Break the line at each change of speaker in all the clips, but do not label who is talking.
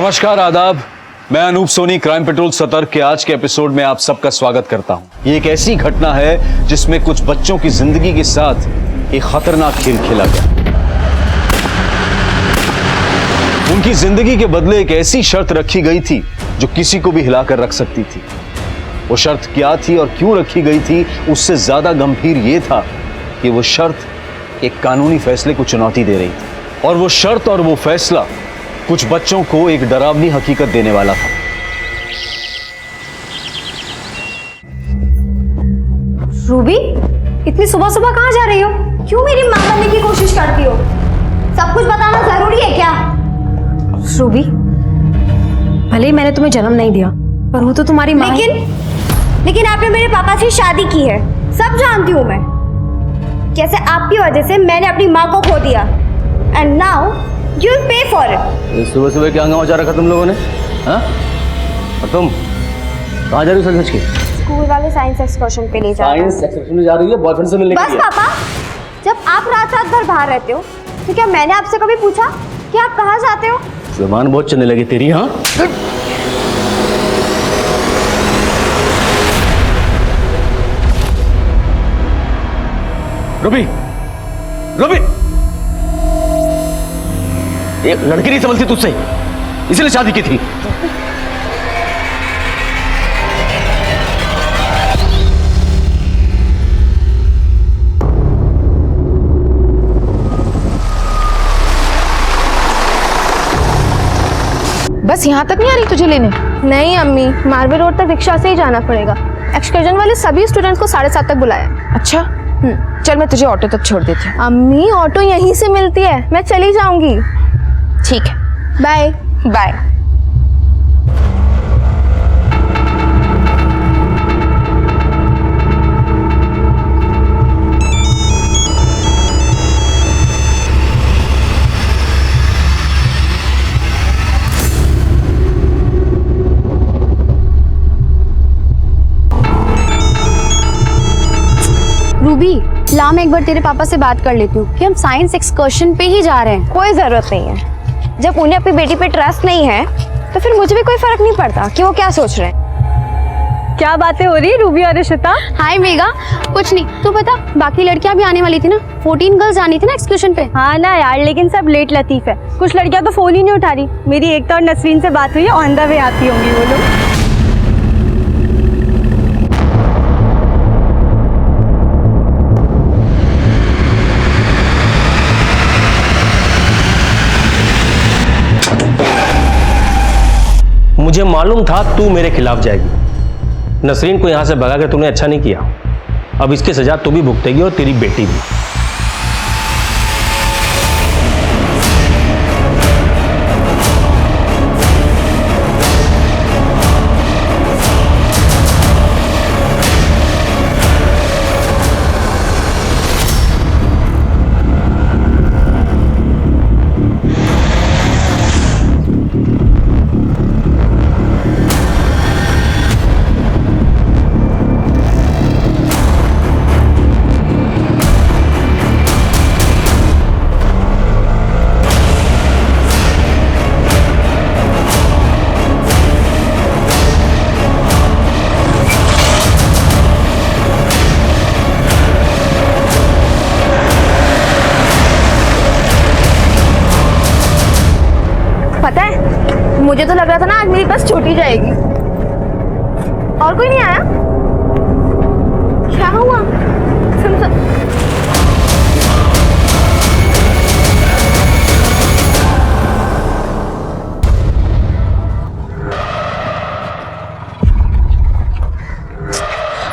नमस्कार, आदाब। मैं अनूप सोनी क्राइम पेट्रोल सतर्क के आज के एपिसोड में आप सबका स्वागत करता हूं। ये एक ऐसी घटना है जिसमें कुछ बच्चों की जिंदगी के साथ एक खतरनाक खेल खेला गया। उनकी जिंदगी के बदले एक ऐसी शर्त रखी गई थी जो किसी को भी हिलाकर रख सकती थी। वो शर्त क्या थी और क्यों रखी गई थी, उससे ज्यादा गंभीर यह था कि वो शर्त एक कानूनी फैसले को चुनौती दे रही थी, और वो शर्त और वो फैसला कुछ बच्चों को एक डरावनी हकीकत देने वाला था।
रूबी, इतनी सुबह सुबह कहाँ जा रही हो? क्यों मेरी मां बनने की कोशिश करती हो? सब कुछ बताना जरूरी है क्या? रूबी, भले ही मैंने तुम्हें जन्म नहीं दिया, पर वो तो तुम्हारी मां है। लेकिन आपने मेरे पापा से शादी की है, सब जानती हूँ मैं। कैसे आपकी वजह से मैंने अपनी माँ को खो दिया, and now you will pay for it.
सुबह सुबह क्या हंगामा मचा रखा तुम लोगों ने? हाँ? और तुम कहाँ जा रही हो सच के?
स्कूल वाले साइंस एक्सकर्शन पे ले जा रहे हैं।
साइंस एक्सकर्शन में जा रही है? बॉयफ्रेंड से मिलने के लिए?
बस पापा, जब आप रात रात भर बाहर रहते हो तो क्या मैंने आपसे कभी पूछा कि आप कहाँ जाते हो?
जुबान बहुत चलने लगी तेरी। हाँ, रूबी, रूबी, एक लड़की नहीं समझती तुझसे, इसलिए शादी की थी।
बस यहाँ तक नहीं आ रही तुझे लेने?
नहीं अम्मी, मार्बल रोड तक रिक्शा से ही जाना पड़ेगा। एक्सकर्जन वाले सभी स्टूडेंट्स को 7:30 तक बुलाया।
अच्छा, चल मैं तुझे ऑटो तक छोड़ देती हूँ।
अम्मी, ऑटो यहीं से मिलती है, मैं चली जाऊंगी।
ठीक है,
बाय
बाय।
रूबी, ला मैं एक बार तेरे पापा से बात कर लेती हूँ कि हम साइंस एक्सकर्शन पे ही जा रहे हैं। कोई जरूरत नहीं है, जब उन्हें अपनी बेटी पे ट्रस्ट नहीं है तो फिर मुझे भी कोई फर्क नहीं पड़ता कि वो क्या सोच रहे हैं। क्या बातें हो रही है रूबी और रिशिता? हाय मेगा, कुछ नहीं। तू बता, बाकी लड़कियां भी आने वाली थी ना? 14 गर्ल्स आनी थी ना एक्सकर्शन पे।
हाँ ना यार, लेकिन सब लेट लतीफ है। कुछ लड़कियां तो फोन ही नहीं उठा रही। मेरी एकता और नसरीन से बात हुई है, ऑन द वे आती होंगी वो लोग।
मुझे मालूम था तू मेरे खिलाफ जाएगी। नसरीन को यहां से भगा कर तूने अच्छा नहीं किया। अब इसकी सजा तू भी भुगतेगी और तेरी बेटी भी।
पता है, मुझे तो लग रहा था ना आज मेरी बस छूटी जाएगी। और कोई नहीं आया? क्या हुआ? सुन।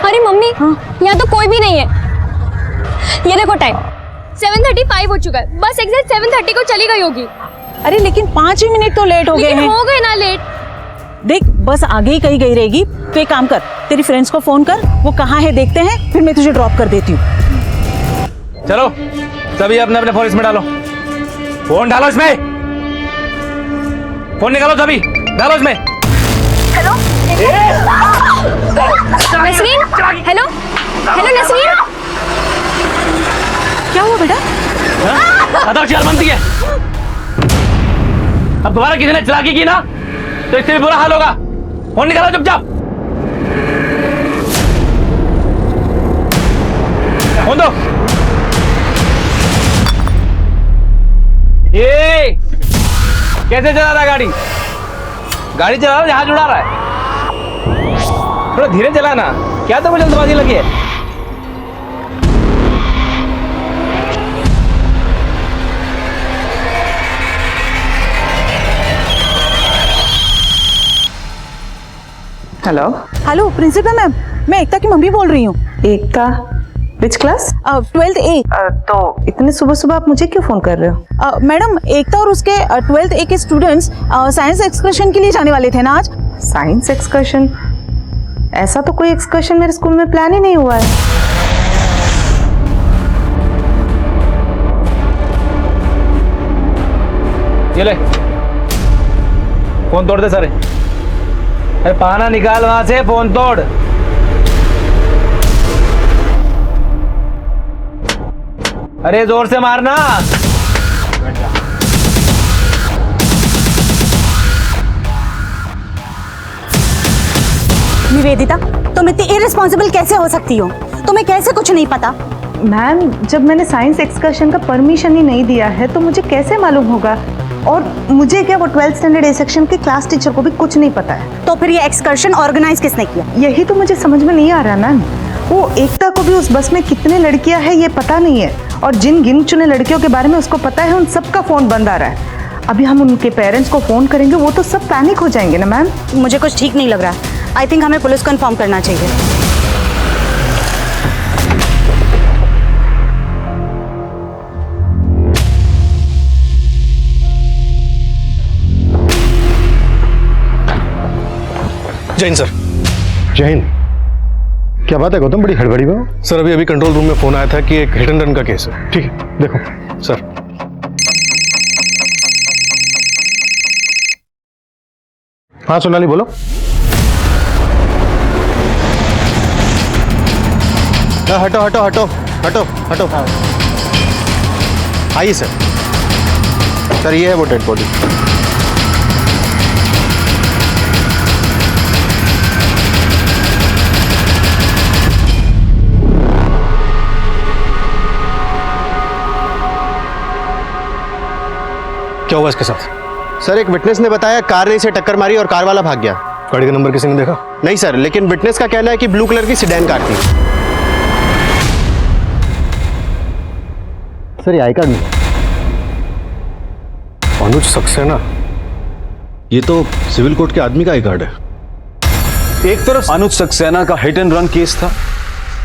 अरे मम्मी, यहाँ तो कोई भी नहीं है। ये देखो टाइम 7:35 हो चुका है। बस एग्जैक्ट 7:30 को चली गई होगी।
अरे लेकिन 5 ही मिनट तो लेट हो गए हैं।
हो गए ना लेट।
देख, बस आगे ही कहीं गई रहेगी। तो एक काम कर, तेरी फ्रेंड्स को फोन कर, वो कहाँ है देखते हैं, फिर मैं तुझे ड्रॉप कर देती हूँ।
चलो सभी अपने अपने फोन इसमें डालो। फोन डालो इसमें, फोन निकालो सभी, डालो इसमें।
Hello Nasreen, hello hello Nasreen.
क्या हुआ बेटा?
आधा चाल बनती है। अब दोबारा किसी ने चलाकी की ना तो इससे भी बुरा हाल होगा। फोन निकालो चुपचाप। फोन दो। ये कैसे चला रहा है गाड़ी? गाड़ी चला रहा है, जहाज उड़ा रहा है। थोड़ा धीरे चलाना, क्या तो जल्दबाजी लगी है।
हेलो।
हेलो प्रिंसिपल मैम, मैं एकता की मम्मी बोल रही हूँ।
एकता, विच क्लास?
12th A।
तो इतने सुबह सुबह आप मुझे क्यों फोन कर रहे हो?
मैडम, एकता और उसके 12th A के स्टूडेंट्स साइंस एक्सकर्शन के लिए जाने वाले थे ना आज।
Science excursion? ऐसा तो कोई एक्सकर्शन मेरे स्कूल में प्लान ही नहीं हुआ है।
ये ले, फोन तोड़ दे सारे। अरे पाना निकाल वहां से, फोन तोड़। अरे जोर से मारना।
निवेदिता, तुम इतनी इररिस्पॉन्सिबल कैसे हो सकती हो? तुम्हें कैसे कुछ नहीं पता?
मैम, जब मैंने साइंस एक्सकर्शन का परमिशन ही नहीं दिया है तो मुझे कैसे मालूम होगा? और मुझे क्या, वो 12th स्टैंडर्ड ए सेक्शन के क्लास टीचर को भी कुछ नहीं पता है।
तो फिर ये एक्सकर्शन ऑर्गेनाइज किसने किया?
यही तो मुझे समझ में नहीं आ रहा मैम। वो एकता को भी उस बस में कितने लड़कियां हैं ये पता नहीं है, और जिन गिन चुने लड़कियों के बारे में उसको पता है उन सबका फोन बंद आ रहा है। अभी हम उनके पेरेंट्स को फोन करेंगे, वो तो सब पैनिक हो जाएंगे ना मैम।
मुझे कुछ ठीक नहीं लग रहा। आई थिंक हमें पुलिस को इन्फॉर्म करना चाहिए।
जय हिंद सर।
जय हिंद। क्या बात है गौतम, बड़ी हड़बड़ी में हो?
सर अभी कंट्रोल रूम में फोन आया था कि एक हिट एंड रन का केस है।
ठीक है, देखो।
सर
हाँ सोनाली बोलो। हटो हटो हटो हटो हटो। आइए सर। सर ये है वो डेड बॉडी।
क्या हुआ इसके साथ?
सर एक विटनेस ने बताया कार ने इसे टक्कर मारी और कार वाला भाग गया।
गाड़ी का नंबर किसी ने देखा?
नहीं सर, लेकिन विटनेस का कहना है कि ब्लू कलर की सिडैन कार थी। सर ये आई कार्ड नहीं।
अनुज सक्सेना, ये तो सिविल कोर्ट के आदमी का आई कार्ड है।
एक तरफ अनुज सक्सेना का हिट एंड रन केस था,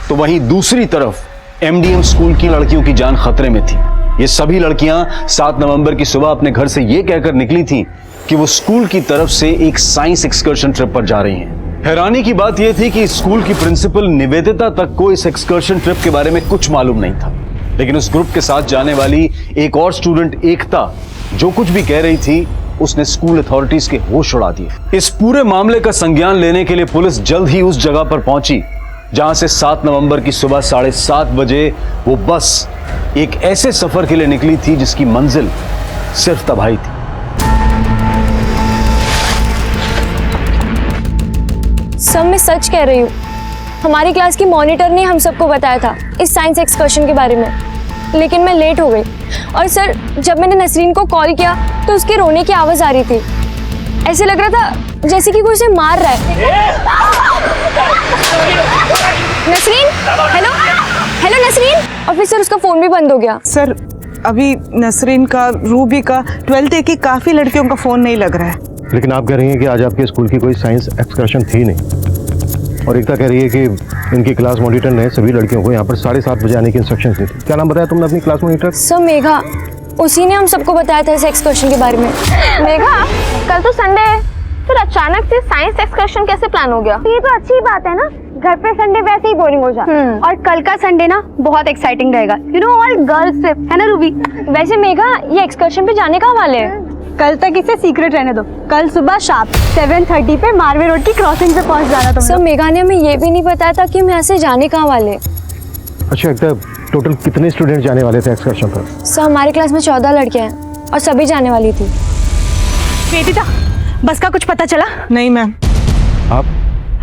तो वहीं दूसरी तरफ एमडीएम स्कूल की लड़कियों की जान खतरे में थी। ये सभी लड़कियां 7 नवंबर की सुबह अपने घर से ये कहकर निकली थीं कि वो स्कूल की तरफ से एक साइंस एक्सकर्शन ट्रिप पर जा रही हैं। हैरानी की बात यह थी कि स्कूल की प्रिंसिपल निवेदिता तक को इस एक्सकर्शन ट्रिप के बारे में कुछ मालूम नहीं था, लेकिन उस ग्रुप के साथ जाने वाली एक और स्टूडेंट एकता जो कुछ भी कह रही थी उसने स्कूल अथॉरिटीज के होश उड़ा दिए। इस पूरे मामले का संज्ञान लेने के लिए पुलिस जल्द ही उस जगह पर पहुंची जहां से 7 नवंबर की सुबह 7:30 बजे वो बस एक ऐसे सफर के लिए निकली थी जिसकी मंजिल सिर्फ तबाही थी।
सब मैं सच कह रही हूँ। हमारी क्लास की मॉनिटर ने हम सबको बताया था इस साइंस एक्सकर्शन के बारे में, लेकिन मैं लेट हो गई। और सर, जब मैंने नसरीन को कॉल किया तो उसके रोने की आवाज आ रही थी। ऐसे लग रहा था जैसे कि कोई उसे मार रहा है। Nasreen, hello hello Nasreen. और फिर सर उसका फोन भी बंद हो गया।
सर अभी नसरीन का, रूबी का, 12th A की काफी लड़कियों का फोन नहीं लग रहा है।
लेकिन आप कह रही हैं कि आज आपके स्कूल की कोई साइंस एक्सकर्शन थी नहीं, और एकता कह रही है कि इनकी क्लास मॉनिटर ने सभी लड़कियों को यहाँ पर 7:30 बजे आने की इंस्ट्रक्शंस दी थी। क्या नाम बताया तुमने अपनी क्लास मॉनिटर?
सर मेघा, उसी ने हम सबको बताया था इस एक्सकर्शन के बारे में।
मेघा, कल तो संडे है, फिर अचानक से साइंस एक्सकर्शन कैसे प्लान हो गया?
ये तो अच्छी बात है ना, घर पे संडे वैसे ही बोरिंग हो जाता है। और कल का संडे ना बहुत एक्साइटिंग रहेगा, you know, all girls trip, है ना रूबी?
वैसे मेघा, ये एक्सकर्शन पे जाने का वाले हैं?
कल तक इसे सीक्रेट रहने दो। कल सुबह शार्प 7:30 पे मारवे रोड की क्रॉसिंग पे पहुंच जाना तुम।
सर मेघा ने हमें ये भी नहीं बताया था कि हम यहाँ से जाने कहाँ वाले।
अच्छा एकता, टोटल कितने स्टूडेंट जाने वाले थे एक्सकर्शन पर?
सर हमारी क्लास में 14 लड़कियां हैं और सभी जाने वाली थी।
वेदिता,
बस का कुछ पता चला?
नहीं मैम।
आप?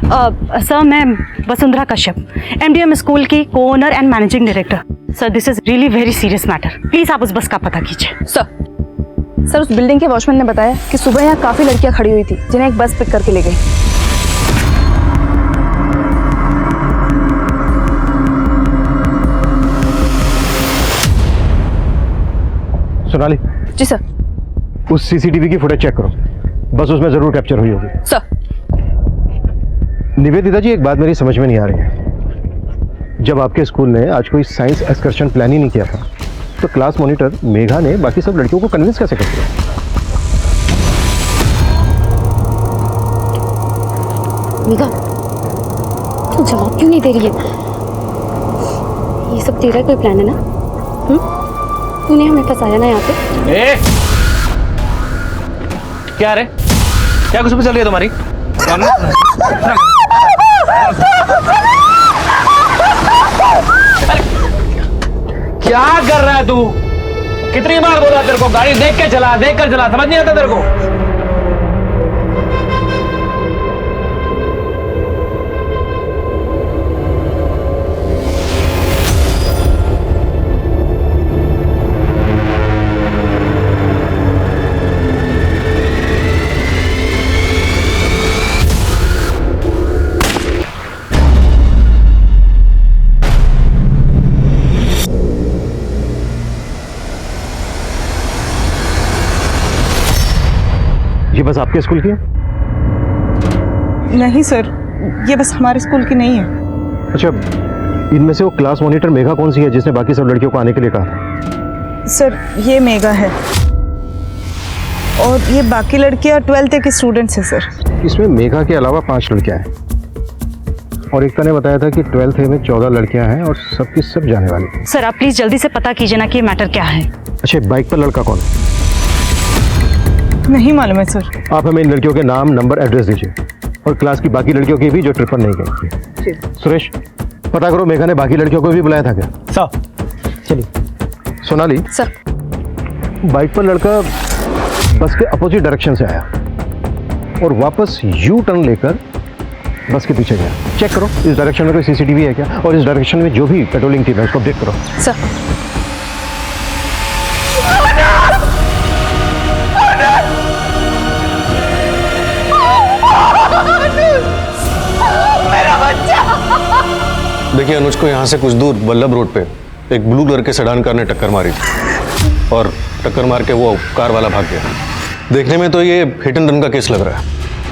सर, मैं वसुंधरा कश्यप, MDM स्कूल की co-owner and managing director. Sir, this is really very serious matter. Please आप उस बस का पता कीजिए।
सर, उस बिल्डिंग के वॉचमैन ने बताया कि सुबह यहाँ काफी लड़कियां खड़ी हुई थी जिन्हें एक बस पिक करके ले गई।
सोनाली।
जी सर।
उस CCTV की फुटेज चेक करो, बस उसमें जरूर कैप्चर हुई होगी।
सर।
निवेदिता जी, एक बात मेरी समझ में नहीं आ रही है। जब आपके स्कूल ने आज कोई साइंस एक्सकर्शन प्लान ही नहीं किया था, तो क्लास मॉनिटर मेघा ने बाकी सब लड़कियों को कन्विंस कैसे कर दिया?
मेघा, तू जवाब क्यों नहीं दे रही है? ये सब तेरा कोई प्लान है ना? तूने हमें फंसाया ना यहाँ पे।
ए! क्या रे? क्या कुछ भी चल रही है तुम्हारी? क्या कर रहा है तू? कितनी बार बोला तेरे को गाड़ी देख के चला, देख कर चला, समझ नहीं आता तेरे को?
ये बस आपके स्कूल की है?
नहीं सर, ये बस हमारे स्कूल की नहीं है।
अच्छा, इनमें से वो क्लास मॉनिटर मेघा कौन सी है जिसने बाकी सब लड़कियों को आने के लिए कहा था?
सर, ये मेघा है और ये बाकी लड़कियां 12th के स्टूडेंट्स हैं सर।
इसमें मेघा के अलावा 5 लड़कियां हैं और एकता ने बताया था कि 12th A में 14 लड़कियां हैं और सबकी सब जाने वाली।
सर, आप प्लीज जल्दी से पता कीजिए ना कि ये मैटर क्या है।
अच्छा, बाइक पर लड़का कौन है?
नहीं मालूम है सर।
आप हमें इन लड़कियों के नाम, नंबर, एड्रेस दीजिए और क्लास की बाकी लड़कियों की भी जो ट्रिप पर नहीं गई थी। सुरेश, पता करो मेघा ने बाकी लड़कियों को भी बुलाया था क्या?
सर,
चलिए। सोनाली
सर।
बाइक पर लड़का बस के अपोजिट डायरेक्शन से आया और वापस यू टर्न लेकर बस के पीछे गया। चेक करो इस डायरेक्शन में कोई CCTV है क्या, और इस डायरेक्शन में जो भी पेट्रोलिंग टीम है उसको अपडेट करो।
सर।
देखिए, अनुज को यहाँ से कुछ दूर वल्लभ रोड पे एक ब्लू कलर के सेडान कार ने टक्कर मारी थी और टक्कर मार के वो कार वाला भाग गया। देखने में तो ये हिट एंड रन का केस लग रहा है,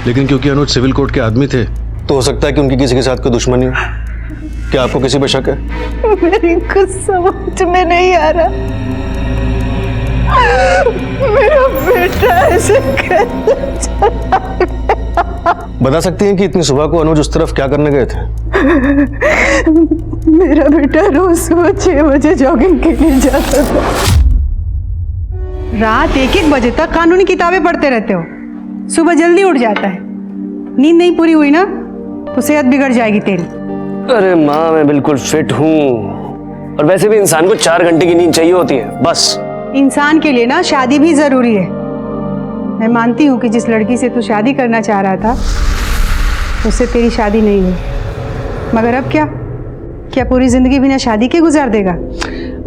लेकिन क्योंकि अनुज सिविल कोर्ट के आदमी थे तो हो सकता है कि उनकी किसी के साथ कोई दुश्मनी हो। क्या आपको किसी पे शक है?
मेरी कुछ समझ में नहीं आ रहा। मेरा बेटा ऐसे कैसे
बता सकती हैं कि इतनी सुबह को अनुज उस तरफ क्या करने गए थे?
मेरा बेटा रोज सुबह 6 बजे जॉगिंग के लिए जाता था।
रात 1-1 बजे तक कानूनी किताबें पढ़ते रहते हो, सुबह जल्दी उठ जाता है। नींद नहीं पूरी हुई ना तो सेहत बिगड़ जाएगी तेरी।
अरे माँ, मैं बिल्कुल फिट हूँ और वैसे भी इंसान को 4 घंटे की नींद चाहिए होती है बस।
इंसान के लिए ना शादी भी जरूरी है। मैं मानती हूँ कि जिस लड़की से तू शादी करना चाह रहा था उससे तेरी शादी नहीं हुई, मगर अब क्या पूरी जिंदगी बिना शादी के गुजार देगा?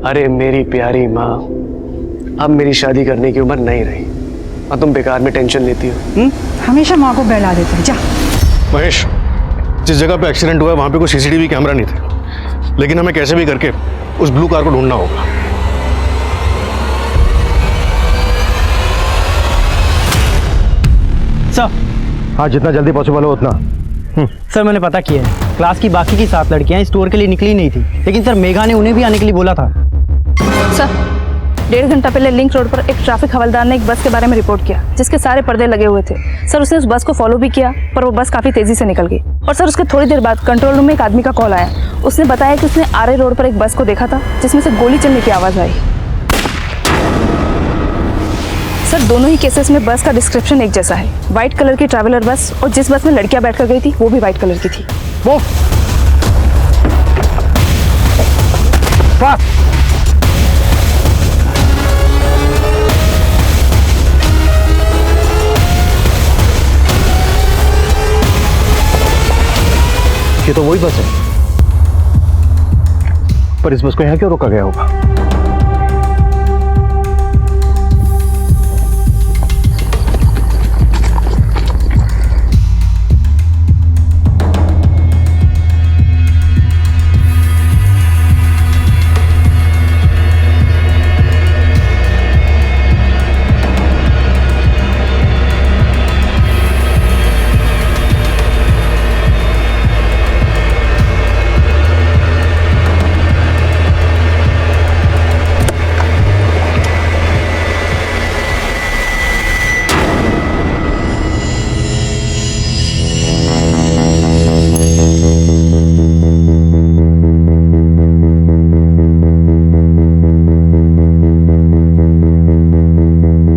अरे मेरी प्यारी माँ, अब मेरी शादी करने की उम्र नहीं रही और तुम बेकार में टेंशन लेती हो।
हमेशा माँ को बहला देते हैं। जा।
महेश, जिस जगह पे एक्सीडेंट हुआ है वहां पे कोई CCTV कैमरा नहीं थे, लेकिन हमें कैसे भी करके उस ब्लू कार को ढूंढना होगा।
सर।
हाँ, जितना जल्दी पॉसिबल हो उतना।
सर, मैंने पता किया है, क्लास की बाकी की 7 लड़कियां स्टोर के लिए निकली नहीं थी, लेकिन सर मेघा ने उन्हें भी आने के लिए बोला था।
सर, 1.5 घंटा पहले लिंक रोड पर एक ट्रैफिक हवलदार ने एक बस के बारे में रिपोर्ट किया जिसके सारे पर्दे लगे हुए थे। सर, उसने उस बस को फॉलो भी किया पर वो बस काफी तेजी से निकल गई और सर उसके थोड़ी देर बाद कंट्रोल रूम में एक आदमी का कॉल आया। उसने बताया कि उसने आरे रोड पर एक बस को देखा था जिसमें से गोली चलने की आवाज आई। सर, दोनों ही केसेस में बस का डिस्क्रिप्शन एक जैसा है, व्हाइट कलर की ट्रैवलर बस, और जिस बस में लड़कियां बैठकर गई थी वो भी व्हाइट कलर की थी।
वो
ये तो वही बस है, पर इस बस को यहाँ क्यों रोका गया होगा?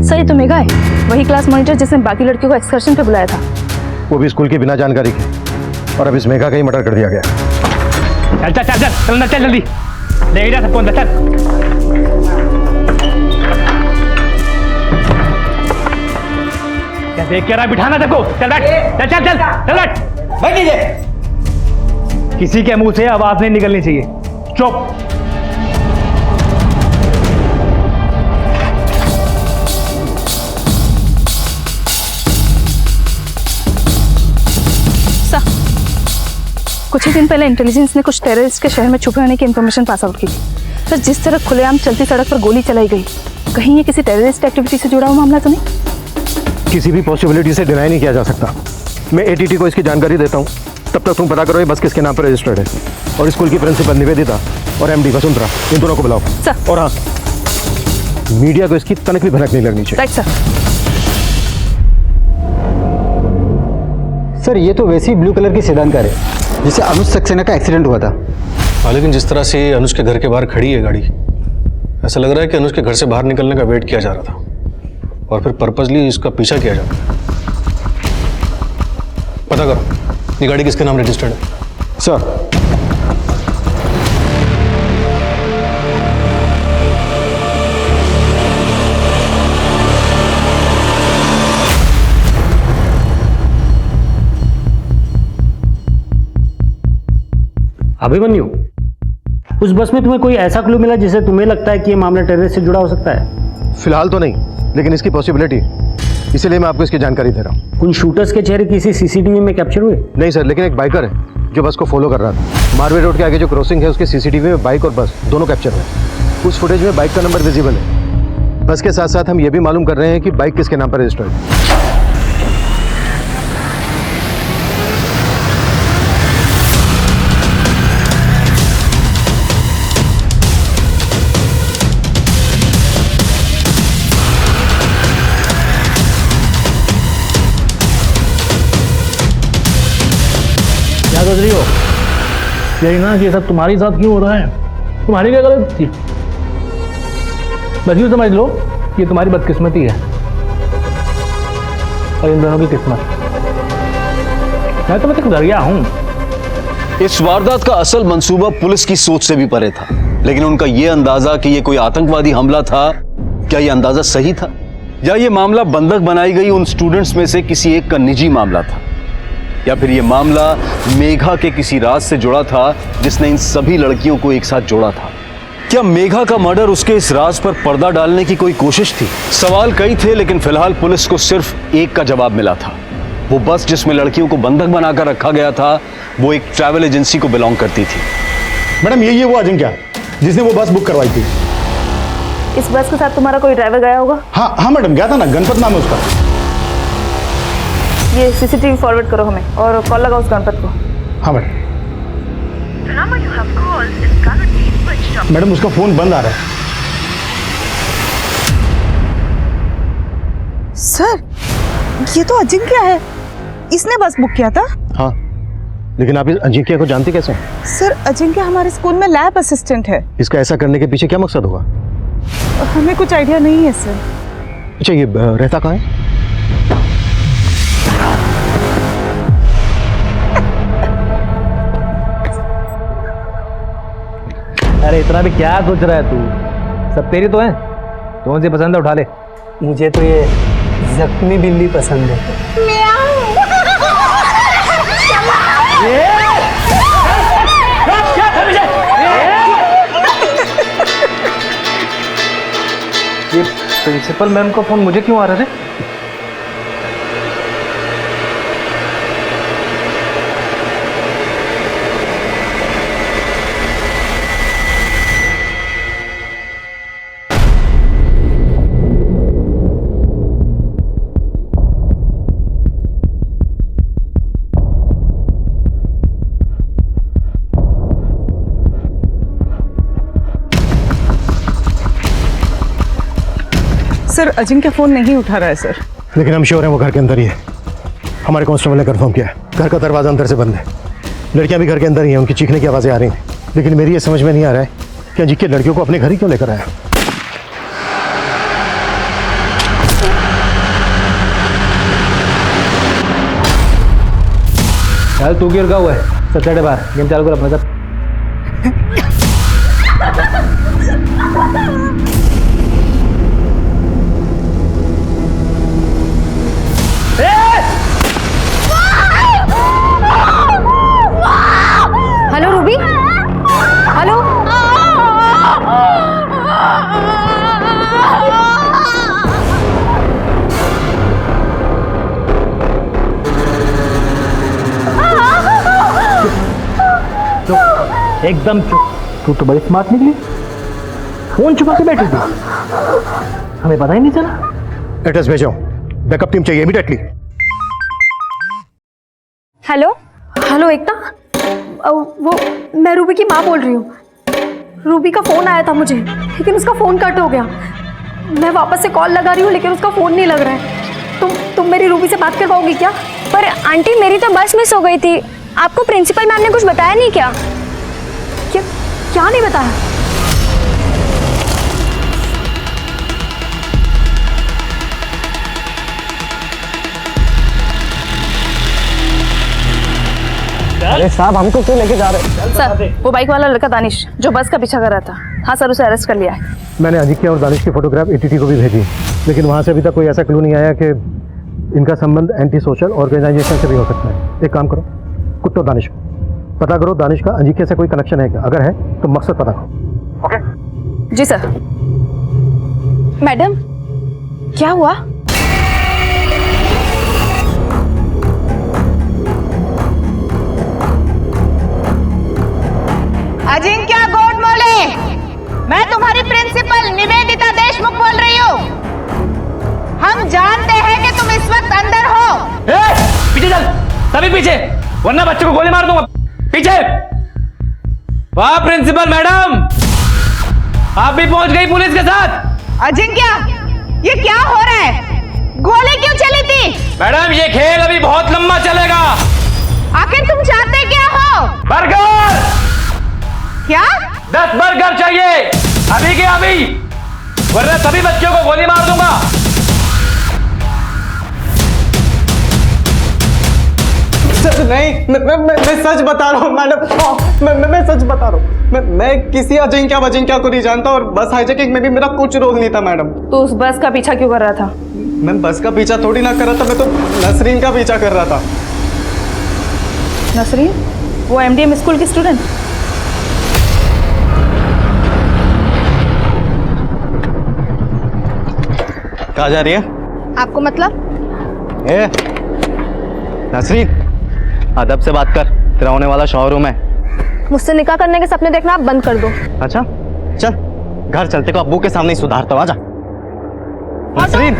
सर ये तो मेघा है, वही क्लास मॉनिटर जिसने बाकी लड़कियों को एक्सकर्शन पे बुलाया था।
वो भी स्कूल की बिना जानकारी की, और अब इस मेघा का ही मर्डर कर दिया गया।
चल चल चल चल चल ना, चल जल्दी ले जा सबको अंदर, चल। क्या देख क्या रहा, बिठाना सबको, चल बैठ, चल चल चल चल बैठ, बैठ लीजिए। किसी के मुंह से आवाज नहीं निकलनी चाहिए, चुप।
कुछ ही दिन पहले इंटेलिजेंस ने कुछ टेररिस्ट के शहर में छुपे होने की इंफॉर्मेशन पास आउट की। सर जिस तरह खुलेआम चलती सड़क पर गोली चलाई गई, कहीं ये किसी टेररिस्ट एक्टिविटी से जुड़ा हुआ मामला तो नहीं?
किसी भी पॉसिबिलिटी से डिनाई नहीं किया जा सकता। मैं एटीटी को इसकी जानकारी देता हूँ, तब तक तुम पता करो ये बस किसके नाम पर रजिस्टर्ड है, और स्कूल की प्रिंसिपल निवेदिता और एमडी वसुंधरा, इन दोनों को बुलाओ।
सर।
और हाँ, मीडिया को इसकी तनक भी भनक नहीं लगनी चाहिए।
Right sir.
सर ये तो वैसी ब्लू कलर की सेडान कार है जिसे अनुज सक्सेना का एक्सीडेंट हुआ था।
हाँ, लेकिन जिस तरह से अनुज के घर के बाहर खड़ी है गाड़ी, ऐसा लग रहा है कि अनुज के घर से बाहर निकलने का वेट किया जा रहा था और फिर पर्पसली इसका पीछा किया जा रहा है। पता करो ये गाड़ी किसके नाम रजिस्टर्ड है।
सर
अभिमन्यु, उस बस में तुम्हें कोई ऐसा क्लू मिला जिससे तुम्हें लगता है कि ये मामला टेररिस्ट से जुड़ा हो सकता है?
फिलहाल तो नहीं, लेकिन इसकी पॉसिबिलिटी, इसीलिए मैं आपको इसकी जानकारी दे रहा हूँ।
उन शूटर्स के चेहरे किसी सीसीटीवी में कैप्चर हुए?
नहीं सर, लेकिन एक बाइकर है जो बस को फॉलो कर रहा था। मारवे रोड के आगे जो क्रॉसिंग है उसके सीसीटीवी में बाइक और बस दोनों कैप्चर हुए। उस फुटेज में बाइक का नंबर विजिबल है। बस के साथ साथ हम ये भी मालूम कर रहे हैं कि बाइक किसके नाम पर रजिस्टर्ड है।
सोच रही हो यही ना कि ये सब तुम्हारे साथ क्यों हो रहा है? तुम्हारी क्या गलती थी? बस यूँ समझ लो कि ये तुम्हारी बदकिस्मती है और इन दोनों की किस्मत। मैं तो मतलब डर गया हूं।
इस वारदात का असल मंसूबा पुलिस की सोच से भी परे था, लेकिन उनका यह अंदाजा कि यह कोई आतंकवादी हमला था, क्या यह अंदाजा सही था, या यह मामला बंधक बनाई गई उन स्टूडेंट्स में से किसी एक का निजी मामला था, या फिर यह मामला मेघा के किसी राज से जुड़ा था जिसने इन सभी लड़कियों को एक साथ जोड़ा था? क्या मेघा का मर्डर उसके इस राज पर पर्दा डालने की कोई कोशिश थी? सवाल कई थे, लेकिन फिलहाल पुलिस को सिर्फ एक का जवाब मिला था। वो बस जिसमें लड़कियों को बंधक बनाकर रखा गया था, वो एक ट्रैवल एजेंसी को बिलोंग करती थी।
मैडम यही है वो अजिंक्य जिसने वो बस बुक करवाई थी।
इस बस के साथ तुम्हारा कोई ड्राइवर गया होगा?
हाँ मैडम, गया था ना, गणपत नाम है उसका।
ये सीसीटीवी फॉरवर्ड करो हमें और कॉल लगाओ उस गणपत को।
हाँ मैडम, उसका फोन बंद आ रहा है।
सर ये तो अजिंक्य है, इसने बस बुक किया था।
हाँ, लेकिन आप इस अजिंक्य को जानते कैसे?
सर अजिंक्य हमारे स्कूल में लैब असिस्टेंट है।
इसका ऐसा करने के पीछे क्या मकसद होगा?
हमें कुछ आइडिया नहीं है सर।
अच्छा, ये रहता कहाँ है?
अरे इतना भी क्या सोच रहा है तू? सब तेरी तो है, कौन सी पसंद है उठा ले।
मुझे तो ये जख्मी बिल्ली पसंद है।
प्रिंसिपल मैम का फोन मुझे क्यों आ रहा है?
सर अजिंक्य फोन नहीं उठा रहा है सर।
लेकिन हम श्योर हैं वो घर के अंदर ही है। हमारे कांस्टेबल ने कंफर्म किया है। घर का दरवाजा अंदर से बंद है। लड़कियां भी घर के अंदर ही हैं। उनकी चीखने की आवाज़ें आ रही हैं। लेकिन मेरी ये समझ में नहीं आ रहा है कि अजिंक्य लड़कियों को अपने घर ही क्यों लेकर आया।
यार तू क्यों रुका हुआ है? सैटरडे बाहर गेम चालू कर अपना सब।
Hello Ruby, hello.
एकदम चुप। तू तो बड़ी स्मार्ट निकली, फोन छुपा के बैठी थी, हमें पता ही नहीं चला।
एड्रेस भेजो, बैकअप टीम चाहिए इमीडिएटली।
हेलो हेलो एकता, वो मैं रूबी की माँ बोल रही हूँ। रूबी का फ़ोन आया था मुझे, लेकिन उसका फ़ोन कट हो गया। मैं वापस से कॉल लगा रही हूँ, लेकिन उसका फ़ोन नहीं लग रहा है। तुम मेरी रूबी से बात कर पाओगी क्या?
पर आंटी मेरी तो बस मिस हो गई थी। आपको प्रिंसिपल मैम ने कुछ बताया नहीं क्या?
क्या नहीं बताया?
अरे साहब हमको क्यों लेके जा रहे हैं?
सर वो बाइक वाला लड़का दानिश जो बस का पीछा कर रहा था, हाँ सर उसे अरेस्ट कर लिया है।
मैंने अजिंक्य और दानिश की फोटोग्राफ एटीटी को भी भेजी, लेकिन वहाँ से अभी तक कोई ऐसा क्लू नहीं आया कि इनका संबंध एंटी सोशल ऑर्गेनाइजेशन से भी हो सकता है। एक काम करो, कुत्तो दानिश को पता करो, दानिश का अजिंक्य से कोई कनेक्शन है क्या? अगर है तो मकसद पता करो। ओके
जी सर। मैडम क्या हुआ?
अजिंक्य गोडमोले, मैं तुम्हारी प्रिंसिपल निवेदिता देशमुख बोल रही हूँ। हम जानते हैं कि तुम इस वक्त अंदर हो।
पीछे चल, सभी पीछे, वरना बच्चों को गोली मार दूंगा। पीछे। वाह प्रिंसिपल मैडम, आप भी पहुंच गई पुलिस के साथ।
अजिंक्य ये क्या हो रहा है? गोली क्यों चली थी?
मैडम ये खेल अभी बहुत लंबा चलेगा।
आखिर तुम चाहते क्या हो?
बर्गर।
क्या?
10 बर्गर चाहिए अभी के अभी, वरना सभी बच्चों को गोली मार दूंगा।
नहीं मैं सच बता रहा हूँ मैडम, मैं सच बता रहा हूँ। मैं किसी अजिंक्य को नहीं जानता और बस हाईजैकिंग में भी मेरा कुछ रोल नहीं था मैडम।
तो उस बस का पीछा क्यों कर रहा था?
मैं बस का पीछा थोड़ी ना कर रहा था, मैं तो नसरीन का पीछा कर रहा था।
नसरीन वो एमडीएम स्कूल की स्टूडेंट?
कहाँ जा रही है?
आपको मतलब?
नसरीन अदब से बात कर, तेरा होने वाला शोरूम है।
मुझसे निकाह करने के सपने देखना आप बंद कर दो।
अच्छा चल घर चलते को अब्बू के सामने ही सुधारता हूँ, आजा। नसरीन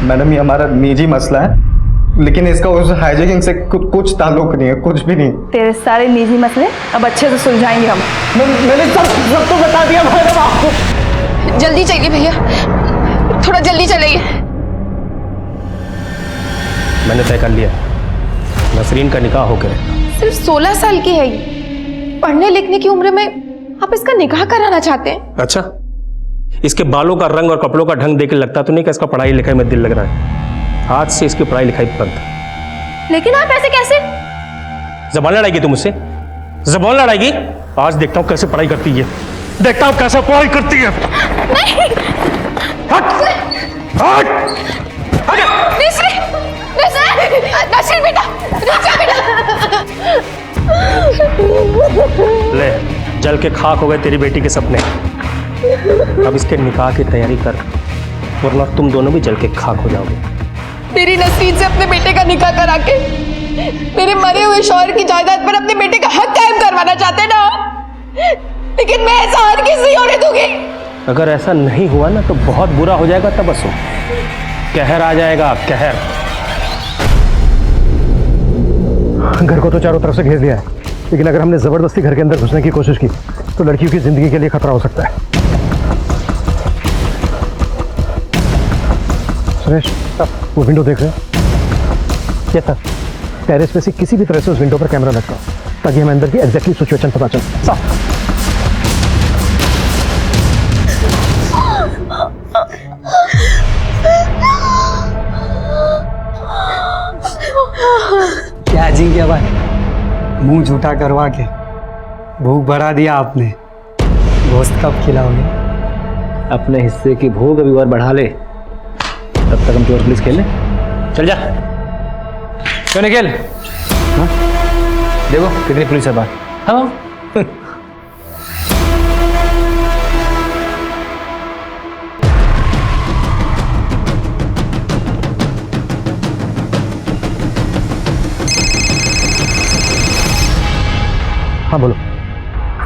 मैडम ये हमारा निजी मसला है, लेकिन इसका उस हाईजैकिंग से कुछ ताल्लुक नहीं है, कुछ भी नहीं।
तेरे सारे निजी मसले अब अच्छे से सुलझाएंगे हम।
मैंने सब तो बता दिया मैडम आपको।
जल्दी चलिए भैया, थोड़ा जल्दी चलिए।
मैंने तय कर लिया, नसरीन का निकाह होकर
सिर्फ 16 साल की है ये, पढ़ने लिखने की उम्र में आप इसका निकाह कराना चाहते हैं?
अच्छा, इसके बालों का रंग और कपड़ों का ढंग देख के लगता तो नहीं कि इसका पढ़ाई लिखाई में दिल लग रहा है। आज से इसकी पढ़ाई लिखाई बंद।
लेकिन आप ऐसे कैसे?
जबान लड़ाएगी तुम मुझसे? जबान लड़ाएगी? आज देखता हूँ कैसे पढ़ाई करती है, देखता हूँ कैसे पढ़ाई करती है।
नहीं।
हट! हट!
नसरीन बेटा, रुक जा बेटा।
ले, जल के खाक हो गए तेरी बेटी के सपने। अब इसके निकाह की तैयारी कर, वरना तुम दोनों भी जल के खाक हो जाओगे।
मेरी नसरीन से अपने बेटे का निकाह करा के मेरे मरे हुए शौहर की जायदाद पर अपने बेटे का हक कायम करवाना चाहते ना, लेकिन मैं ऐसा हरगिज़ नहीं होने दूंगी।
अगर ऐसा नहीं हुआ ना तो बहुत बुरा हो जाएगा तबस्सुम, कहर आ जाएगा, कहर।
घर को तो चारों तरफ से घेर लिया है, लेकिन अगर हमने जबरदस्ती घर के अंदर घुसने की कोशिश की तो लड़कियों की जिंदगी के लिए खतरा हो सकता है। सुरेश, वो विंडो देख रहे हैं? क्या था? टेरेस पे से किसी भी तरह से उस विंडो पर कैमरा लटकाओ ताकि हमें अंदर की एग्जैक्टली सिचुएशन पता चले।
क्या अजिंक्य भाई, मुंह झूठा करवा के भूख भरा दिया आपने। गोश्त कब खिलाओगे?
अपने हिस्से की भूख अभी और बढ़ा ले, तब तक हम चोर पुलिस खेल लें। चल जा। क्यों निकल? हाँ? देखो कितनी पुलिस है बाहर। हाँ
हाँ बोलो।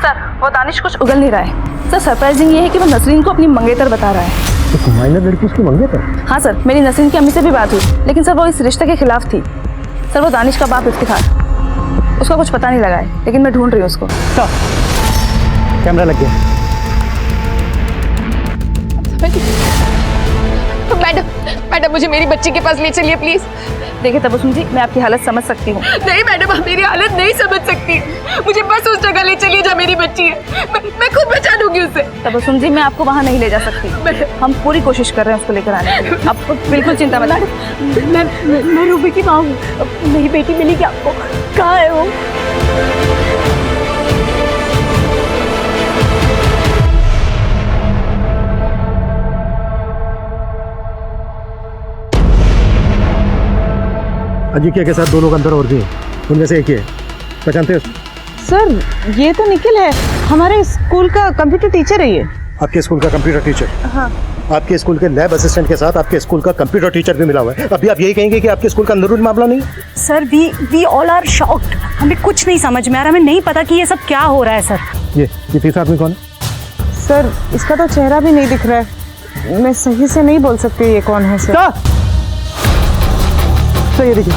सर, वो दानिश कुछ उगल नहीं रहा है। सर, सरप्राइजिंग ये है कि वो नसरीन को अपनी मंगेतर बता रहा है।
तो माइनर लड़की उसकी मंगेतर?
हाँ सर, मेरी नसरीन की अम्मी से भी बात हुई, लेकिन सर वो इस रिश्ते के खिलाफ थी। सर, वो दानिश का बाप इफ्तिखार, उसका कुछ पता नहीं लगा है, लेकिन मैं ढूंढ रही हूँ उसको।
कैमरा लग गया।
मैडम मुझे मेरी बच्ची के पास ले चलिए प्लीज। देखिए तबस्सुम जी, मैं आपकी हालत समझ सकती हूँ। नहीं मैडम, आप मेरी हालत नहीं समझ सकती। मुझे बस उस जगह ले चलिए जहाँ मेरी बच्ची है। मैं खुद बचा लूंगी उसे। तबस्सुम जी, मैं आपको वहाँ नहीं ले जा सकती। हम पूरी कोशिश कर रहे हैं उसको लेकर आने की। आप बिल्कुल चिंता मत करिए। मैं रूबी की माँ हूँ। मेरी बेटी मिली क्या आपको? कहाँ है वो?
अजिंक्य के साथ दो लोग अंदर और भी हैं, उनमें से एक ही है। पहचानते हो?
सर, ये तो निखिल है, हमारे स्कूल का कंप्यूटर टीचर है ये।
आपके स्कूल का कंप्यूटर टीचर?
हाँ।
आपके स्कूल के लैब असिस्टेंट के साथ आपके स्कूल का कंप्यूटर टीचर भी मिला हुआ है। अभी आप यही कहेंगे कि आपके स्कूल का अंदरूनी मामला नहीं?
Sir, we all are shocked. हमें कुछ नहीं समझ में आ रहा, हमें नहीं पता कि ये सब क्या हो रहा है सर।
ये तीसरा आदमी कौन है?
सर, इसका तो चेहरा भी नहीं दिख रहा है, मैं सही से नहीं बोल सकती ये कौन है सर।
तो ये देखिए,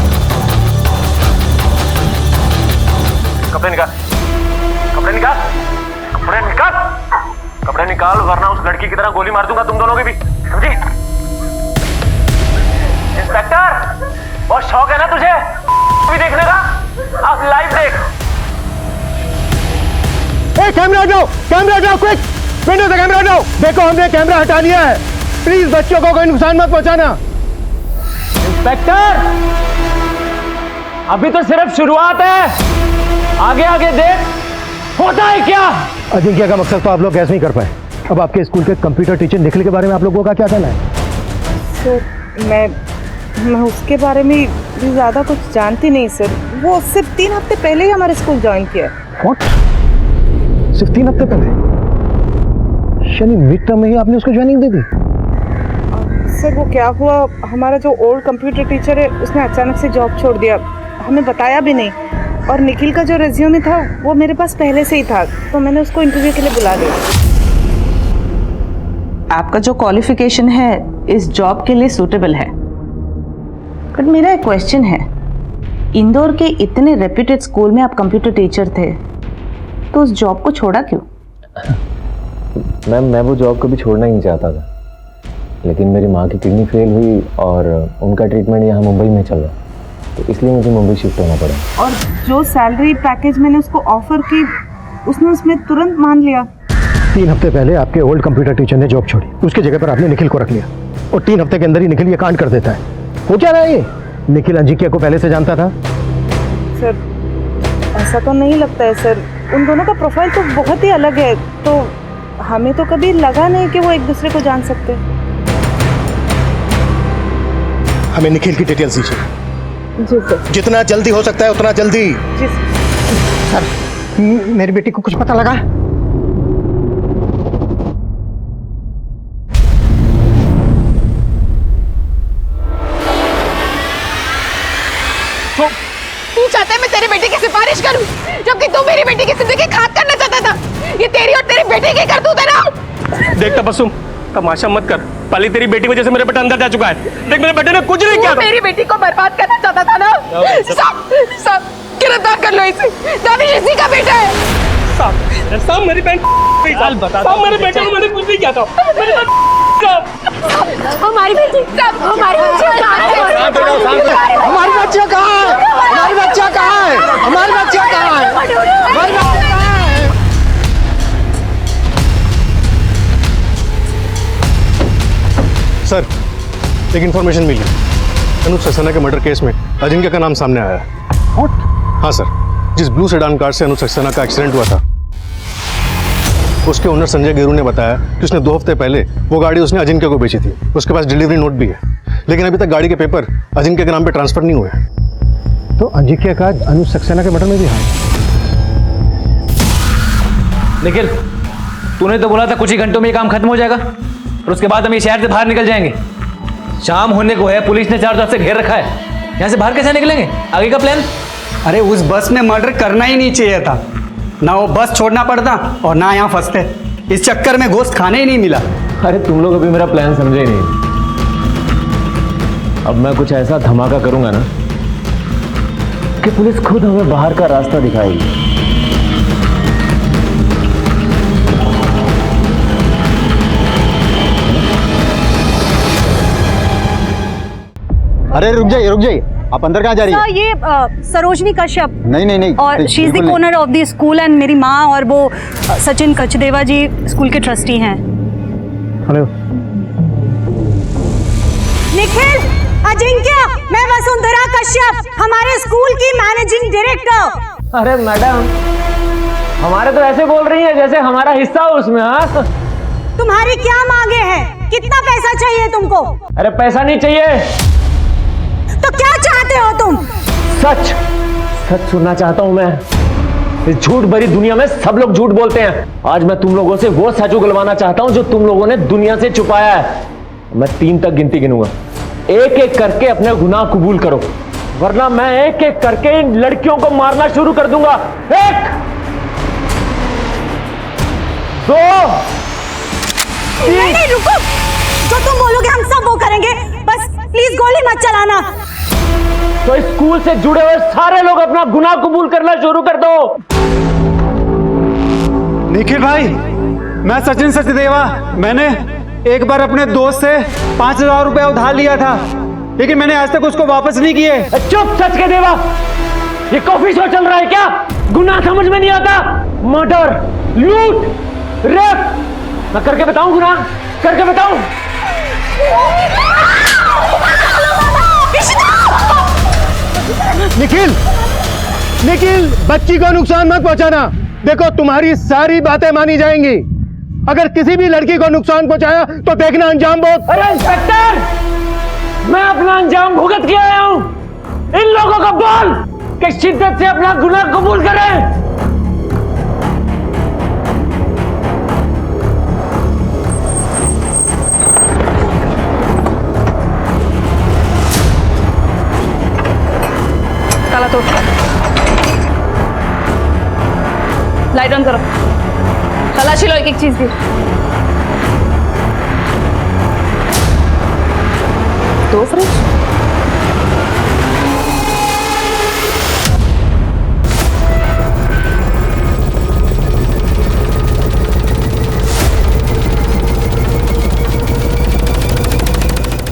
कपड़े निकाल, कपड़े निकाल, कपड़े निकाल, कपड़े निकाल, वरना उस लड़की की तरह गोली मार दूंगा तुम दोनों की भी, समझी? इंस्पेक्टर, बहुत शौक है ना तुझे भी देखने का? अब लाइव देख।
कैमरा हटाओ, कैमरा हटाओ, क्विक, विंडो से कैमरा हटाओ। देखो, हमने कैमरा हटा लिया है, प्लीज बच्चों को कोई नुकसान मत पहुंचाना।
इंस्पेक्टर, अभी तो सिर्फ शुरुआत है, आगे आगे देख होता है क्या।
अजिंक्य का मकसद तो आप लोग गैस नहीं कर पाए। अब आपके स्कूल के कंप्यूटर टीचर निखिल के बारे में आप लोगों का क्या कहना है?
सर, मैं उसके बारे में भी ज़्यादा कुछ जानती नहीं सर। वो सिर्फ 3 हफ्ते पहले ही हमारे स्कूल ज्वाइन किया।
What? सिर्फ 3 हफ्ते पहले? शनि मिड टर्म में ही आपने उसको ज्वाइनिंग दे दी?
सर, वो क्या हुआ, हमारा जो ओल्ड कंप्यूटर टीचर है उसने अचानक से जॉब छोड़ दिया, हमें बताया भी नहीं। और निखिल का जो रेज्यूमे था वो मेरे पास पहले से ही था, तो मैंने उसको इंटरव्यू के लिए बुला लिया। आपका जो क्वालिफिकेशन है इस जॉब के लिए सूटेबल है, बट मेरा एक क्वेश्चन है, इंदौर के इतने रेप्यूटेड स्कूल में आप कंप्यूटर टीचर थे, तो उस जॉब को छोड़ा क्यों?
मैम, मैं वो जॉब कभी छोड़ना ही नहीं चाहता था, लेकिन मेरी माँ की किडनी फेल हुई और उनका ट्रीटमेंट यहाँ मुंबई में चल रहा, तो इसलिए मुझे मुंबई शिफ्ट होना पड़ा।
और जो सैलरी पैकेज मैंने उसको ऑफर की, उसने उसमें तुरंत मान लिया।
3 हफ्ते पहले आपके ओल्ड कंप्यूटर टीचर ने जॉब छोड़ी, उसकी जगह पर आपने निखिल को रख लिया, और 3 हफ्ते के अंदर ही निखिल ये कांड कर देता है। हो क्या रहा है ये? निखिल अजिंक्य को पहले से जानता था?
सर, ऐसा तो नहीं लगता है सर, उन दोनों का प्रोफाइल तो बहुत ही अलग है, तो हमें तो कभी लगा नहीं कि वो एक दूसरे को जान सकते।
हमें निखिल की डिटेल्स दीजिए।
जी सर।
जितना जल्दी हो सकता है उतना जल्दी।
जी सर।
सर, मेरी बेटी को कुछ पता लगा?
तू चाहता है मैं तेरी बेटी की सिफारिश करूं, जबकि तू मेरी बेटी की जिंदगी खाक करना चाहता था। ये तेरी और तेरी बेटी की करतूत है ना।
देख तबस्सुम, तमाशा मत कर। पहले तेरी बेटी वजह से मेरे बेटा अंदर जा चुका है। देख मेरे बेटे ने कुछ नहीं किया था।
मेरी बेटी को बर्बाद करना चाहता था ना। सब गिरफ्तार कर लो इसे। दानिश इसी का बेटा है।
सब मेरी बहन सब मेरे बेटे को मैंने कुछ नहीं किया था।
हमारी बेटी हमारी बच्ची कहाँ है?
हमारी बच्चियाँ कहाँ है? हमारी बच्चियाँ कहाँ है? हमारी बच्चियाँ कहाँ है? हमारी बच्चियाँ कहाँ है?
सर, एक इंफॉर्मेशन मिली। अनुज सक्सेना के मर्डर केस में अजिंक्य का नाम सामने आया है। हाँ सर, जिस ब्लू सेडान कार से अनुज सक्सेना का एक्सीडेंट हुआ था, उसके ओनर संजय गेरू ने बताया कि उसने 2 हफ्ते पहले वो गाड़ी उसने अजिंक्य को बेची थी। उसके पास डिलीवरी नोट भी है, लेकिन अभी तक गाड़ी के पेपर अजिंक्य के नाम पे ट्रांसफर नहीं हुए।
तो अजिंक्य का अनुज सक्सेना के मर्डर में भी हाथ?
निखिल, तूने तो बोला था कुछ ही घंटों में ये काम खत्म हो जाएगा और उसके बाद हम ये शहर से बाहर निकल जाएंगे। शाम होने को है, पुलिस ने चारों तरफ से घेर रखा है। यहाँ से बाहर कैसे निकलेंगे? आगे का प्लान?
अरे उस बस में मर्डर करना ही नहीं चाहिए था। ना वो बस छोड़ना पड़ता और ना यहाँ फंसते। इस चक्कर में गोश्त खाने ही नहीं मिला।
अरे तुम लोग अभी मेरा प्लान समझे ही नहीं। अब मैं कुछ ऐसा धमाका करूंगा ना कि पुलिस खुद हमें बाहर का रास्ता दिखाएगी।
अरे रुक जाइए, आप अंदर कहाँ जा रही है?
सर, ये सरोजनी कश्यप।
नहीं
और she is the owner of the school and मेरी माँ और वो सचिन कचदेवा जी स्कूल के ट्रस्टी हैं।
हेलो
निखिल, अजिंक्य, मैं वसुंधरा कश्यप, हमारे स्कूल की मैनेजिंग डायरेक्टर।
अरे मैडम, हमारे तो ऐसे बोल रही है जैसे हमारा हिस्सा हो उसमें। हाँ,
तुम्हारी क्या मांगे हैं? कितना पैसा चाहिए तुमको?
अरे पैसा नहीं चाहिए।
तो क्या चाहते हो तुम?
सच सुनना चाहता हूं मैं। इस झूठ भरी दुनिया में सब लोग झूठ बोलते हैं। आज मैं तुम लोगों से वो सच उगलवाना चाहता हूं जो तुम लोगों ने दुनिया से छुपाया है। मैं 3 तक गिनती गिनूंगा, एक एक करके अपने गुनाह कबूल करो, वरना मैं एक एक करके इन लड़कियों को मारना शुरू कर दूंगा। 1 2 3।
नहीं, रुको। जो तुम बोलोगे हम सब वो करेंगे, बस प्लीज गोली मत चलाना।
तो स्कूल से जुड़े हुए सारे लोग अपना गुनाह कबूल करना शुरू कर दो।
निखिल भाई, मैं सचिन सचदेवा। मैंने एक बार अपने दोस्त से 5000 रुपया उधार लिया था, लेकिन मैंने आज तक उसको वापस नहीं किए।
चुप सच के देवा, ये कॉफी शो चल रहा है क्या? गुनाह समझ में नहीं आता? मर्डर, लूट, रेप, मैं करके बताऊं? गुनाह करके बताऊं?
निखिल, बच्ची को नुकसान मत पहुंचाना। देखो, तुम्हारी सारी बातें मानी जाएंगी। अगर किसी भी लड़की को नुकसान पहुंचाया तो देखना अंजाम बहुत।
अरे इंस्पेक्टर, मैं अपना अंजाम भुगत के आया हूं। इन लोगों को बोल कि शिद्दत से अपना गुनाह कबूल करें।
ताला तोड़, लाइट ऑन करो, तलाशी लो एक एक चीज की। दो फ्रिज,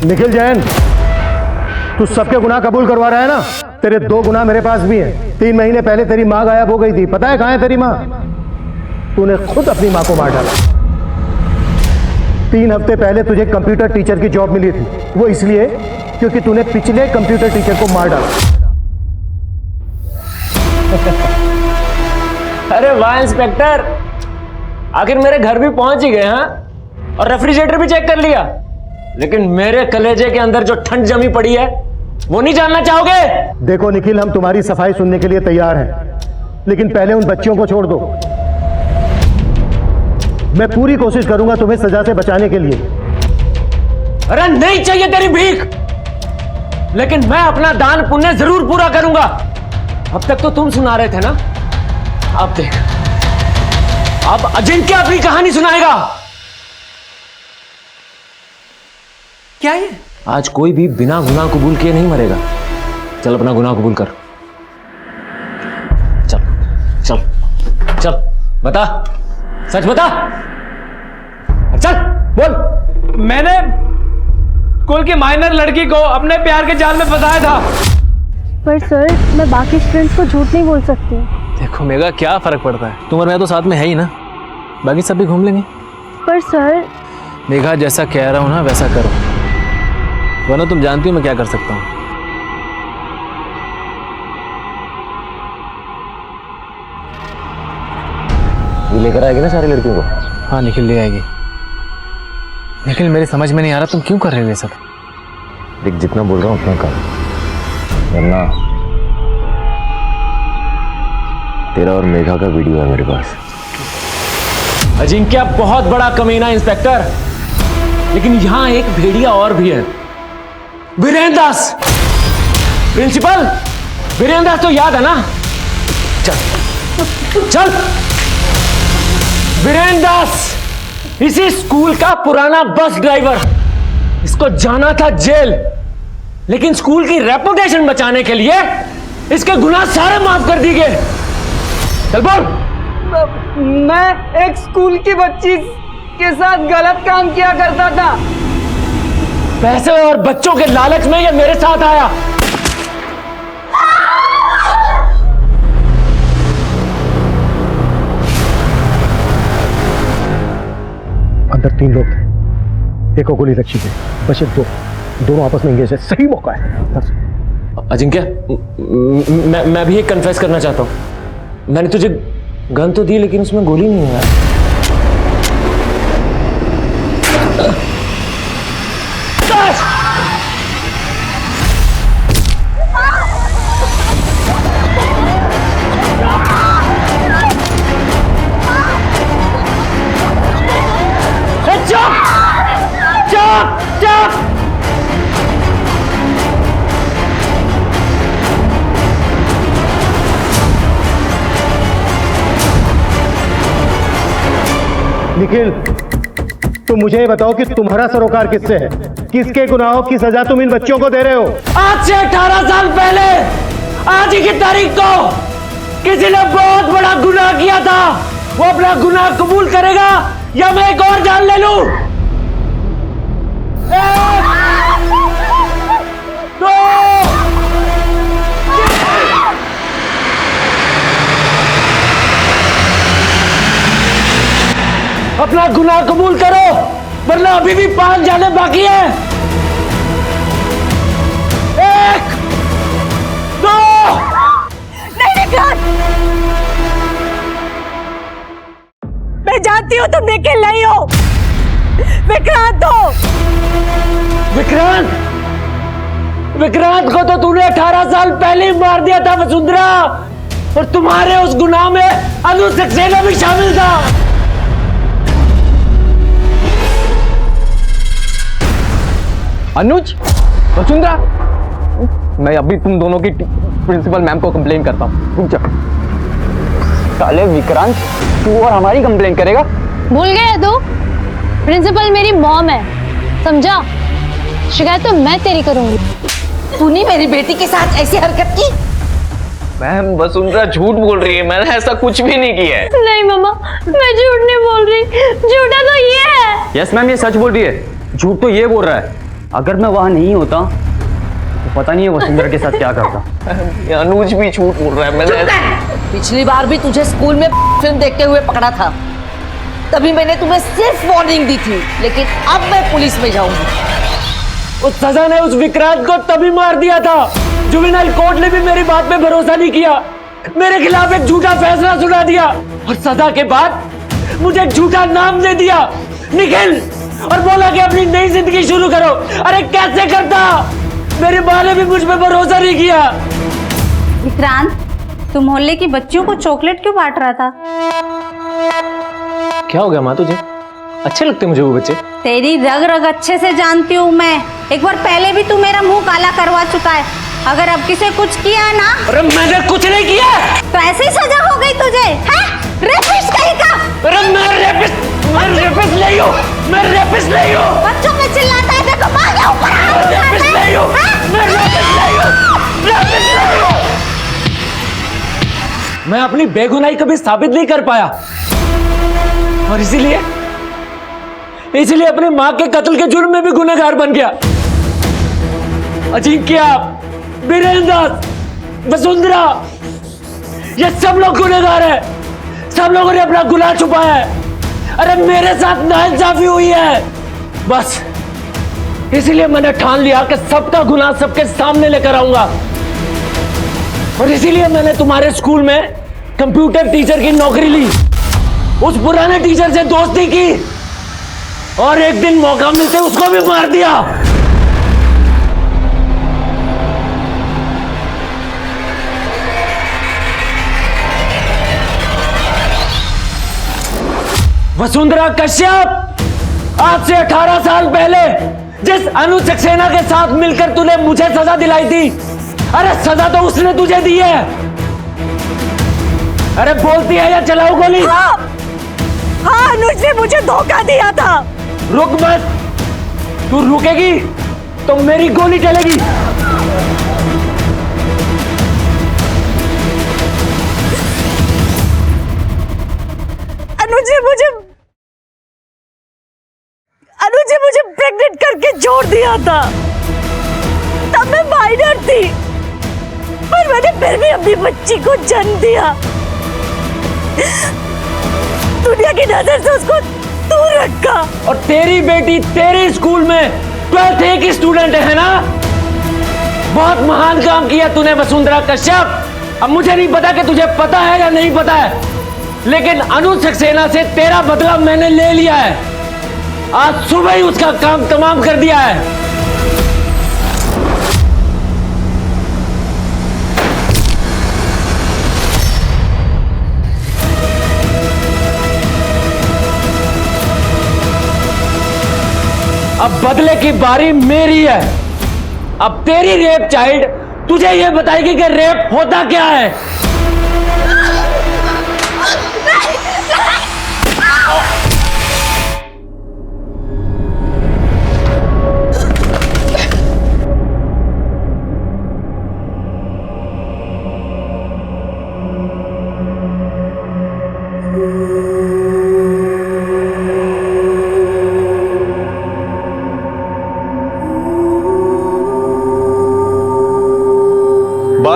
निखिल जैन, तू सबके गुनाह कबूल करवा रहा है ना? तेरे 2 गुनाह मेरे पास भी हैं। 3 महीने पहले तेरी माँ गायब हो गई थी। पता है कहाँ है तेरी माँ? तूने खुद अपनी माँ को मार डाला। 3 हफ्ते पहले तुझे कंप्यूटर टीचर की जॉब मिली थी, वो इसलिए क्योंकि तूने पिछले कंप्यूटर टीचर को मार डाला।
अरे वाह इंस्पेक्टर, आखिर मेरे घर भी पहुंच ही गए। हाँ, और रेफ्रिजरेटर भी चेक कर लिया, लेकिन मेरे कलेजे के अंदर जो ठंड जमी पड़ी है वो नहीं जानना चाहोगे?
देखो निखिल, हम तुम्हारी सफाई सुनने के लिए तैयार हैं, लेकिन पहले उन बच्चियों को छोड़ दो। मैं पूरी कोशिश करूंगा तुम्हें सजा से बचाने के लिए।
अरे नहीं चाहिए तेरी भीख, लेकिन मैं अपना दान पुण्य जरूर पूरा करूंगा। अब तक तो तुम सुना रहे थे ना, अब देख, अब अजिंक्य अपनी कहानी सुनाएगा।
क्या ये?
आज कोई भी बिना गुनाह कबूल किए नहीं मरेगा। चल अपना गुनाह कबूल कर। चल चल चल, बता, सच बता, चल बोल।
मैंने स्कूल की माइनर लड़की को अपने प्यार के जाल में फंसाया था।
पर सर, मैं बाकी स्टूडेंट्स को झूठ नहीं बोल सकती।
देखो मेगा, क्या फर्क पड़ता है, तुम और मैं तो साथ में है ही ना, बाकी सब भी घूम लेंगे।
पर सर,
मेघा जैसा कह रहा हूं ना वैसा करो, वरना तुम जानती हो मैं क्या कर सकता हूं। ये लेकर आएगी ना सारी लड़कियों को? हाँ निखिल ले आएगी। निखिल मेरी समझ में नहीं आ रहा तुम क्यों कर रहे हो ये सब? देख जितना बोल रहा हूँ उतना कर, वरना तेरा और मेघा का वीडियो है मेरे पास। अजिंक्य बहुत बड़ा कमीना इंस्पेक्टर, लेकिन यहां एक भेड़िया और भी है, वीरेंद्र दास। प्रिंसिपल वीरेंद्र दास तो याद है ना? चल चल, वीरेंद्र दास इसी स्कूल का पुराना बस ड्राइवर, इसको जाना था जेल, लेकिन स्कूल की रेपुटेशन बचाने के लिए इसके गुनाह सारे माफ कर दिए गए। चल बोल।
मैं एक स्कूल की बच्ची के साथ गलत काम किया करता था।
पैसे और बच्चों के लालच में ये मेरे साथ आया।
अंदर 3 लोग थे, एक को गोली लगी थी, बचे 2, दोनों आपस में इंगेज है। सही मौका है बस।
अजिंक्य, मैं भी एक कन्फेस करना चाहता हूं। मैंने तुझे गन तो दी लेकिन उसमें गोली नहीं है।
निखिल, तुम मुझे ये बताओ कि तुम्हारा सरोकार किससे है? किसके गुनाहों की सजा तुम इन बच्चों को दे रहे हो?
आज से 18 साल पहले आज ही की तारीख को किसी ने बहुत बड़ा गुनाह किया था। वो अपना गुनाह कबूल करेगा या मैं एक और जान ले लूं? 1, 2, अपना गुनाह कबूल करो, वरना अभी भी 5 जाने बाकी है। 1, 2।
नहीं विक्रांत, मैं जानती हूँ तुम निखिल नहीं हो, विक्रांत हो।
विक्रांत, विक्रांत को तो तूने 18 साल पहले ही मार दिया था वसुंधरा, और तुम्हारे उस गुनाह में अनुज सक्सेना भी शामिल था।
अनुज, वसुंधरा, मैं अभी तुम दोनों की प्रिंसिपल मैम को कंप्लेन करता हूँ। रुक जा। साले विक्रांत, तू और हमारी कंप्लेन करेगा?
भूल गए तू? प्रिंसिपल मेरी मॉम है, समझा? शिकायत तो मैं तेरी करूंगी।
तूने मेरी बेटी के साथ ऐसी हरकत की?
मैम वसुंधरा झूठ बोल रही है, मैंने ऐसा कुछ भी नहीं किया है।
नहीं मामा, मैं झूठ नहीं बोल रही, झूठा तो ये है।
यस मैम, ये सच बोल रही है, झूठ तो ये बोल रहा है। अगर मैं वहां नहीं होता तो पता नहीं है वसुंधरा के साथ क्या करता। अनुज भी झूठ बोल रहा है। मैंने
पिछली बार भी तुझे स्कूल में फिल्म देखते हुए पकड़ा था, तभी मैंने तुम्हें सिर्फ वार्निंग दी थी, लेकिन अब मैं पुलिस में जाऊंगी।
उस सजा ने उस विक्रांत को तभी मार दिया था। जुवेनाइल कोर्ट ने भी मेरी बात पे भरोसा नहीं किया, मेरे खिलाफ एक झूठा फैसला सुना दिया, और सजा के बाद मुझे एक झूठा नाम दे दिया, निखिल, और बोला कि अपनी नई जिंदगी शुरू करो। अरे कैसे करता? मेरी माँ ने भी मुझ पे भरोसा नहीं किया।
विक्रांत,
तू मोहल्ले की बच्चियों को चॉकलेट क्यों बांट रहा था?
क्या हो गया माँ तुझे? अच्छे लगते मुझे वो बच्चे।
तेरी रग रग अच्छे से जानती हूँ मैं। एक बार पहले भी तू मेरा मुंह काला करवा चुका है। अगर अब किसी कुछ किया ना।
अरे मैंने कुछ नहीं किया।
तो ऐसे ही सजा हो गई तुझे, हैं? रेपिस्ट कहीं का।
अरे मैं रेपिस्ट नहीं हूँ। मैं रेपिस्ट नहीं हूँ।
बच्चों पे चिल्लाता है, देखो माँ के ऊपर हाथ उठाता है।
रेपिस्ट नहीं हूँ। मैं रेपिस्ट नहीं हूँ। रेपिस्ट नहीं हूँ। मैं अपनी बेगुनाही कभी साबित नहीं कर पाया और इसीलिए अपनी मां के कत्ल के जुर्म में भी गुनहगार बन गया। अजिंक्य, वीरेंद्र, वसुंधरा, ये सब लोग गुनहगार हैं। सब लोगों ने अपना गुनाह छुपाया है। अरे मेरे साथ नाइंसाफी हुई है। बस इसीलिए मैंने ठान लिया कि सबका गुनाह सबके सामने लेकर आऊंगा। और इसीलिए मैंने तुम्हारे स्कूल में कंप्यूटर टीचर की नौकरी ली। उस पुराने टीचर से दोस्ती की और एक दिन मौका मिलते उसको भी मार दिया। वसुंधरा कश्यप, आज से 18 साल पहले जिस अनुज सक्सेना के साथ मिलकर तूने मुझे सजा दिलाई थी, अरे सजा तो उसने तुझे दी है। अरे बोलती है या चलाओ गोली?
हाँ, अनुज ने मुझे धोखा दिया था।
रुक मत, तू रुकेगी तो मेरी गोली चलेगी।
अनुज ने मुझे प्रेग्नेंट करके छोड़ दिया था। तब मैं माइनर थी, पर मैंने फिर भी अपनी बच्ची को जन्म दिया। दुनिया की नजर से उसको दूर रखा।
और तेरी बेटी तेरे स्कूल में 12th A की स्टूडेंट है ना? बहुत महान काम किया तूने वसुंधरा कश्यप। अब मुझे नहीं पता कि तुझे पता है या नहीं पता है, लेकिन अनुज सक्सेना से तेरा बदला मैंने ले लिया है। आज सुबह ही उसका काम तमाम कर दिया है। अब बदले की बारी मेरी है। अब तेरी रेप चाइल्ड तुझे यह बताएगी कि रेप होता क्या है।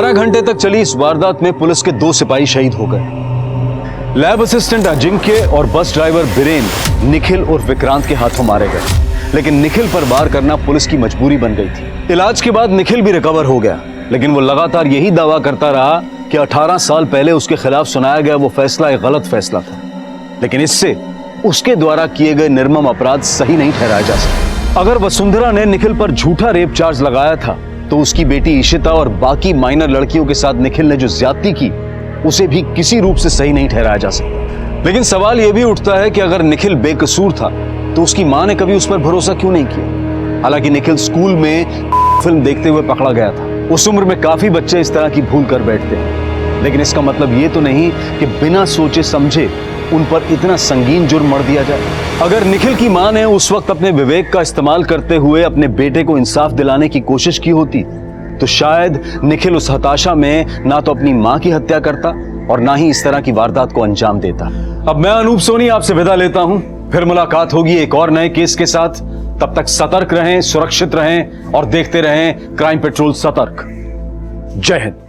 घंटे तक चली इस वारदात में पुलिस के 2 सिपाही शहीद हो गए। लैब असिस्टेंट अजिंक्य और बस ड्राइवर बीरेन निखिल और विक्रांत के हाथों मारे गए। लेकिन निखिल पर वार करना पुलिस की मजबूरी बन गई थी। इलाज के बाद निखिल भी रिकवर हो गया, लेकिन वो लगातार यही दावा करता रहा कि 18 साल पहले उसके खिलाफ सुनाया गया वो फैसला एक गलत फैसला था। लेकिन इससे उसके द्वारा किए गए निर्मम अपराध सही नहीं ठहराया जा सकता। अगर वसुंधरा ने निखिल पर झूठा रेप चार्ज लगाया था तो उसकी बेटी इशिता और बाकी माइनर लड़कियों के साथ निखिल ने जो ज्यादती की उसे भी किसी रूप से सही नहीं ठहराया जा सकता। लेकिन सवाल यह भी उठता है कि अगर निखिल बेकसूर था तो उसकी मां ने कभी उस पर भरोसा क्यों नहीं किया। हालांकि निखिल स्कूल में फिल्म देखते हुए पकड़ा गया था। उस उम्र में काफी बच्चे इस तरह की भूल कर बैठते हैं, लेकिन इसका मतलब ये तो नहीं कि बिना सोचे समझे उन पर इतना संगीन जुर्म मढ़ दिया जाए। अगर निखिल की मां ने उस वक्त अपने विवेक का इस्तेमाल करते हुए अपने बेटे को इंसाफ दिलाने की कोशिश की होती तो शायद निखिल उस हताशा में ना तो अपनी मां की हत्या करता और ना ही इस तरह की वारदात को अंजाम देता। अब मैं अनूप सोनी आपसे विदा लेता हूं, फिर मुलाकात होगी एक और नए केस के साथ। तब तक सतर्क रहें, सुरक्षित रहें और देखते रहें क्राइम पेट्रोल सतर्क। जय हिंद।